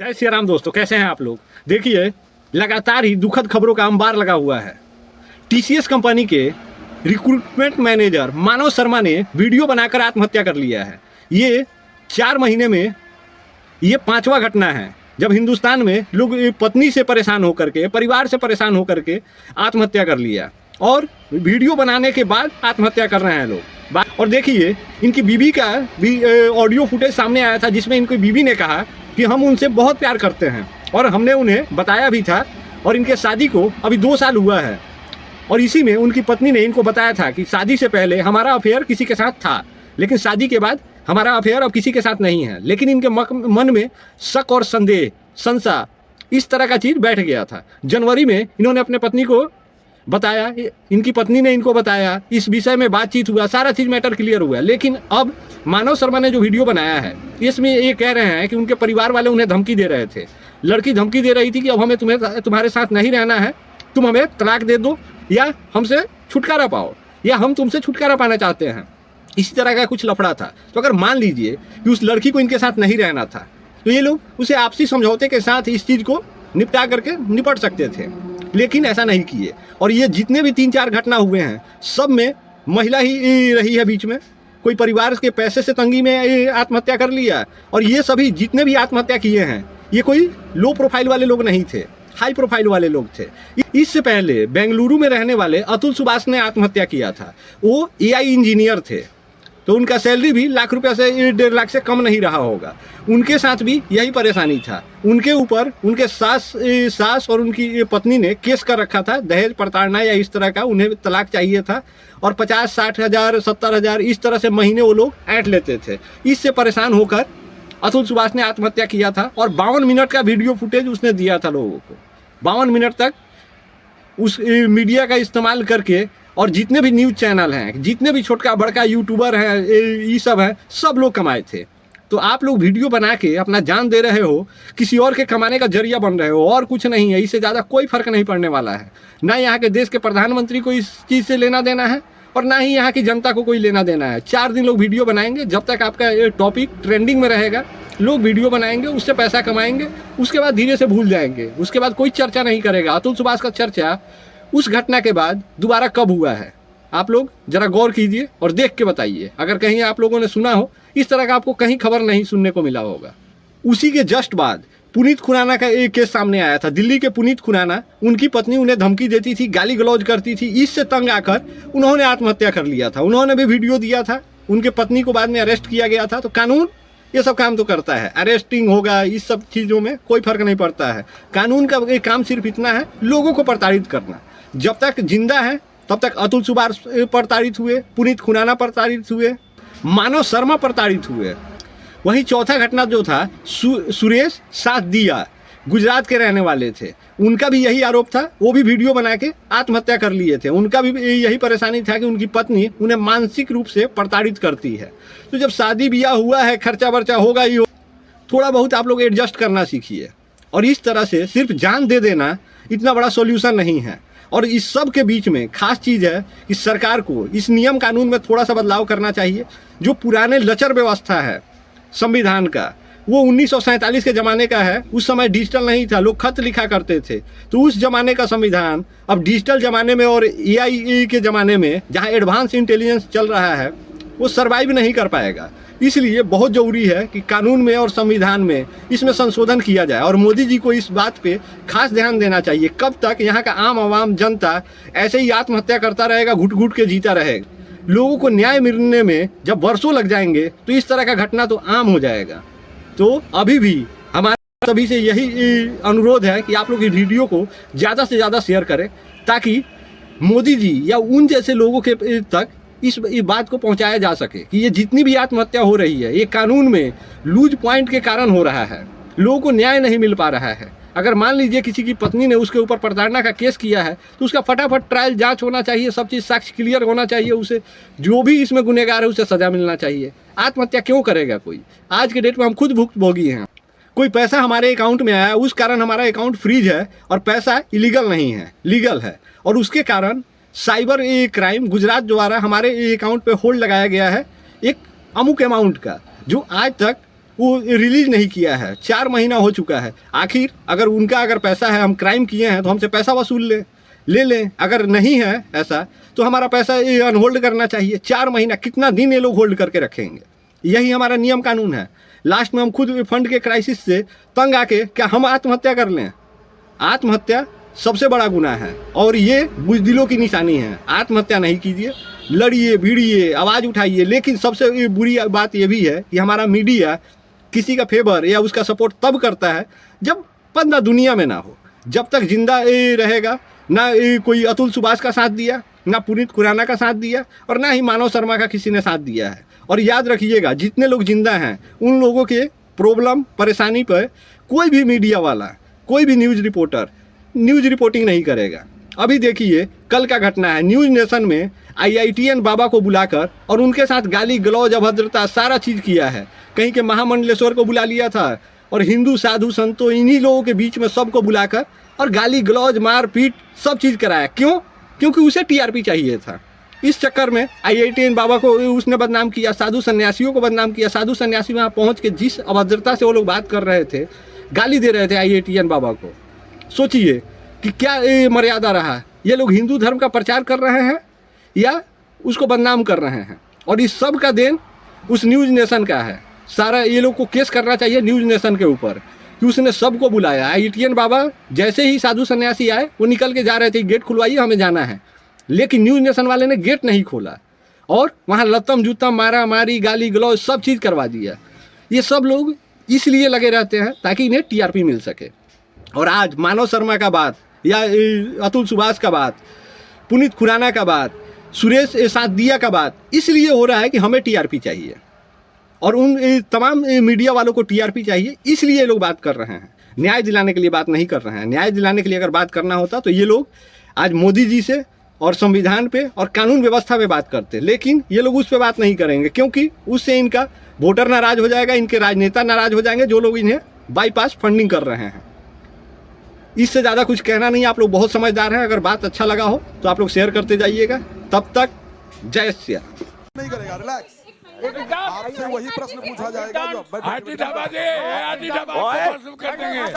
जय श्री राम दोस्तों, कैसे हैं आप लोग। देखिए, लगातार ही दुखद खबरों का अंबार लगा हुआ है। टीसीएस कंपनी के रिक्रूटमेंट मैनेजर मानव शर्मा ने वीडियो बनाकर आत्महत्या कर लिया है। ये 4 महीने में ये 5वां घटना है जब हिंदुस्तान में लोग पत्नी से परेशान होकर के, परिवार से परेशान होकर के आत्महत्या कर लिया और वीडियो बनाने के बाद आत्महत्या कर रहे हैं लोग। और देखिए, इनकी बीवी का भी ऑडियो फुटेज सामने आया था जिसमें इनकी बीवी ने कहा कि हम उनसे बहुत प्यार करते हैं और हमने उन्हें बताया भी था और इनके शादी को अभी 2 साल हुआ है। और इसी में उनकी पत्नी ने इनको बताया था कि शादी से पहले हमारा अफेयर किसी के साथ था, लेकिन शादी के बाद हमारा अफेयर अब किसी के साथ नहीं है। लेकिन इनके मन में शक और संदेह, संशय, इस तरह का चीज़ बैठ गया था। जनवरी में इन्होंने अपने पत्नी को बताया, इनकी पत्नी ने इनको बताया, इस विषय में बातचीत हुआ, सारा चीज़ मैटर क्लियर हुआ। लेकिन अब मानव शर्मा ने जो वीडियो बनाया है इसमें ये कह रहे हैं कि उनके परिवार वाले उन्हें धमकी दे रहे थे। लड़की धमकी दे रही थी कि अब हमें तुम्हारे साथ नहीं रहना है, तुम हमें तलाक दे दो या हमसे छुटकारा पाओ, या हम तुमसे छुटकारा पाना चाहते हैं। इसी तरह का कुछ लफड़ा था। तो अगर मान लीजिए कि उस लड़की को इनके साथ नहीं रहना था तो ये लोग उसे आपसी समझौते के साथ इस चीज़ को निपटा करके निपट सकते थे, लेकिन ऐसा नहीं किए। और ये जितने भी 3-4 घटना हुए हैं सब में महिला ही रही है बीच में। कोई परिवार के पैसे से तंगी में आत्महत्या कर लिया। और ये सभी जितने भी आत्महत्या किए हैं ये कोई लो प्रोफाइल वाले लोग नहीं थे, हाई प्रोफाइल वाले लोग थे। इससे पहले बेंगलुरु में रहने वाले अतुल सुभाष ने आत्महत्या किया था। वो एआई इंजीनियर थे, तो उनका सैलरी भी लाख रुपया से 1.5 लाख से कम नहीं रहा होगा। उनके साथ भी यही परेशानी था। उनके ऊपर उनके सास और उनकी पत्नी ने केस कर रखा था, दहेज प्रताड़ना या इस तरह का। उन्हें तलाक चाहिए था और 50-60 हज़ार 70 हज़ार इस तरह से महीने वो लोग ऐंठ लेते थे। इससे परेशान होकर अतुल सुभाष ने आत्महत्या किया था और 52 मिनट का वीडियो फुटेज उसने दिया था लोगों को। 52 मिनट तक उस मीडिया का इस्तेमाल करके, और जितने भी न्यूज़ चैनल हैं, जितने भी छोटका बड़का यूट्यूबर हैं, ये सब हैं, सब लोग कमाए थे। तो आप लोग वीडियो बना के अपना जान दे रहे हो, किसी और के कमाने का जरिया बन रहे हो, और कुछ नहीं है। इससे ज़्यादा कोई फर्क नहीं पड़ने वाला है। ना यहाँ के देश के प्रधानमंत्री को इस चीज़ से लेना देना है और ना ही यहाँ की जनता को कोई लेना देना है। 4 दिन लोग वीडियो बनाएंगे, जब तक आपका ये टॉपिक ट्रेंडिंग में रहेगा लोग वीडियो बनाएंगे, उससे पैसा कमाएंगे, उसके बाद धीरे से भूल जाएंगे। उसके बाद कोई चर्चा नहीं करेगा। अतुल सुभाष का चर्चा उस घटना के बाद दोबारा कब हुआ है, आप लोग जरा गौर कीजिए और देख के बताइए। अगर कहीं आप लोगों ने सुना हो, इस तरह का आपको कहीं खबर नहीं सुनने को मिला होगा। उसी के जस्ट बाद पुनीत खुराना का एक केस सामने आया था। दिल्ली के पुनीत खुराना, उनकी पत्नी उन्हें धमकी देती थी, गाली गलौज करती थी। इससे तंग आकर उन्होंने आत्महत्या कर लिया था। उन्होंने भी वीडियो दिया था। उनके पत्नी को बाद में अरेस्ट किया गया था। तो कानून ये सब काम तो करता है, अरेस्टिंग होगा, इस सब चीज़ों में कोई फर्क नहीं पड़ता है। कानून का एक काम सिर्फ इतना है, लोगों को प्रताड़ित करना। जब तक जिंदा है तब तक अतुल सुभाष प्रताड़ित हुए, पुनीत खुराना प्रताड़ित हुए, मानव शर्मा प्रताड़ित हुए। वही चौथा घटना जो था, सुरेश सादिया, गुजरात के रहने वाले थे। उनका भी यही आरोप था। वो भी वीडियो बना के आत्महत्या कर लिए थे। उनका भी यही परेशानी था कि उनकी पत्नी उन्हें मानसिक रूप से प्रताड़ित करती है। तो जब शादी ब्याह हुआ है, खर्चा वर्चा होगा ही, थोड़ा बहुत आप लोग एडजस्ट करना सीखिए। और इस तरह से सिर्फ जान दे देना इतना बड़ा सॉल्यूशन नहीं है। और इस सब के बीच में खास चीज़ है कि सरकार को इस नियम कानून में थोड़ा सा बदलाव करना चाहिए। जो पुराने लचर व्यवस्था है संविधान का, वो 1947 के ज़माने का है। उस समय डिजिटल नहीं था, लोग खत लिखा करते थे। तो उस ज़माने का संविधान अब डिजिटल ज़माने में और एआई के ज़माने में, जहाँ एडवांस इंटेलिजेंस चल रहा है, वो सर्वाइव नहीं कर पाएगा। इसलिए बहुत ज़रूरी है कि कानून में और संविधान में इसमें संशोधन किया जाए। और मोदी जी को इस बात पे खास ध्यान देना चाहिए। कब तक यहाँ का आम आवाम जनता ऐसे ही आत्महत्या करता रहेगा, घुट घुट के जीता रहेगा? लोगों को न्याय मिलने में जब वर्षों लग जाएंगे तो इस तरह का घटना तो आम हो जाएगा। तो अभी भी हमारे सभी से यही अनुरोध है कि आप लोग इस वीडियो को ज़्यादा से ज़्यादा शेयर करें, ताकि मोदी जी या उन जैसे लोगों के तक इस बात को पहुंचाया जा सके कि ये जितनी भी आत्महत्या हो रही है, ये कानून में लूज पॉइंट के कारण हो रहा है। लोगों को न्याय नहीं मिल पा रहा है। अगर मान लीजिए किसी की पत्नी ने उसके ऊपर प्रताड़ना का केस किया है तो उसका फटाफट ट्रायल जांच होना चाहिए, सब चीज़ साक्ष्य क्लियर होना चाहिए। उसे जो भी इसमें गुनहगार है उसे सज़ा मिलना चाहिए। आत्महत्या क्यों करेगा कोई? आज के डेट में हम खुद भुक्तभोगी हैं। कोई पैसा हमारे अकाउंट में आया, उस कारण हमारा अकाउंट फ्रीज है, और पैसा इलीगल नहीं है, लीगल है। और उसके कारण साइबर क्राइम गुजरात द्वारा हमारे अकाउंट पे होल्ड लगाया गया है एक अमुक अमाउंट का, जो आज तक वो रिलीज नहीं किया है, 4 महीना हो चुका है। आखिर अगर उनका अगर पैसा है, हम क्राइम किए हैं तो हमसे पैसा वसूल ले लें। अगर नहीं है ऐसा तो हमारा पैसा ये अनहोल्ड करना चाहिए। 4 महीना कितना दिन ये लोग होल्ड करके रखेंगे? यही हमारा नियम कानून है। लास्ट में हम खुद फंड के क्राइसिस से तंग आके क्या हम आत्महत्या कर लें? आत्महत्या सबसे बड़ा गुनाह है और ये बुज़दिलों की निशानी है। आत्महत्या नहीं कीजिए, लड़िए भिड़िए, आवाज़ उठाइए। लेकिन सबसे बुरी बात ये भी है कि हमारा मीडिया किसी का फेवर या उसका सपोर्ट तब करता है जब बंदा दुनिया में ना हो। जब तक जिंदा रहेगा ना कोई अतुल सुभाष का साथ दिया, ना पुनीत खुराना का साथ दिया और ना ही मानव शर्मा का किसी ने साथ दिया है। और याद रखिएगा, जितने लोग जिंदा हैं उन लोगों के प्रॉब्लम परेशानी पर कोई भी मीडिया वाला, कोई भी न्यूज़ रिपोर्टर न्यूज़ रिपोर्टिंग नहीं करेगा। अभी देखिए कल का घटना है, न्यूज़ नेशन में IITN बाबा को बुलाकर और उनके साथ गाली गलौज अभद्रता सारा चीज़ किया है। कहीं के महामंडलेश्वर को बुला लिया था और हिंदू साधु संतों इन्हीं लोगों के बीच में सबको बुलाकर और गाली गलौज मार पीट सब चीज़ कराया। क्यों? क्योंकि उसे TRP चाहिए था। इस चक्कर में IITN बाबा को उसने बदनाम किया, साधु सन्यासियों को बदनाम किया। साधु सन्यासी वहाँ पहुँच के जिस अभद्रता से वो लोग बात कर रहे थे, गाली दे रहे थे IITN बाबा को, सोचिए कि क्या ये मर्यादा रहा। ये लोग हिंदू धर्म का प्रचार कर रहे हैं या उसको बदनाम कर रहे हैं। और इस सब का देन उस न्यूज़ नेशन का है। सारा ये लोग को केस करना चाहिए न्यूज़ नेशन के ऊपर कि उसने सबको बुलाया। IITN बाबा जैसे ही साधु सन्यासी आए वो निकल के जा रहे थे, गेट खुलवाइए हमें जाना है। लेकिन न्यूज़ नेशन वाले ने गेट नहीं खोला और वहाँ लत्तम जुत्तम मारा मारी गाली गलौज सब चीज़ करवा दिया। ये सब लोग इसलिए लगे रहते हैं ताकि इन्हें TRP मिल सके। और आज मानव शर्मा का बात या अतुल सुभाष का बात, पुनीत खुराना का बात, सुरेश सादिया का बात इसलिए हो रहा है कि हमें TRP चाहिए और उन तमाम मीडिया वालों को TRP चाहिए, इसलिए लोग बात कर रहे हैं। न्याय दिलाने के लिए बात नहीं कर रहे हैं। न्याय दिलाने के लिए अगर बात करना होता तो ये लोग आज मोदी जी से और संविधान पे और कानून व्यवस्था पे बात करते, लेकिन ये लोग उस पे बात नहीं करेंगे क्योंकि उससे इनका वोटर नाराज हो जाएगा, इनके राजनेता नाराज हो जाएंगे जो लोग इन्हें बाईपास फंडिंग कर रहे हैं। इससे ज़्यादा कुछ कहना नहीं। आप लोग बहुत समझदार हैं। अगर बात अच्छा लगा हो तो आप लोग शेयर करते जाइएगा। तब तक जय श्री राम। नहीं करेगा, रिलैक्स। आपसे वही प्रश्न पूछा जाएगा जो हाथी ढाबा दे, हाथी ढाबा को कर देंगे।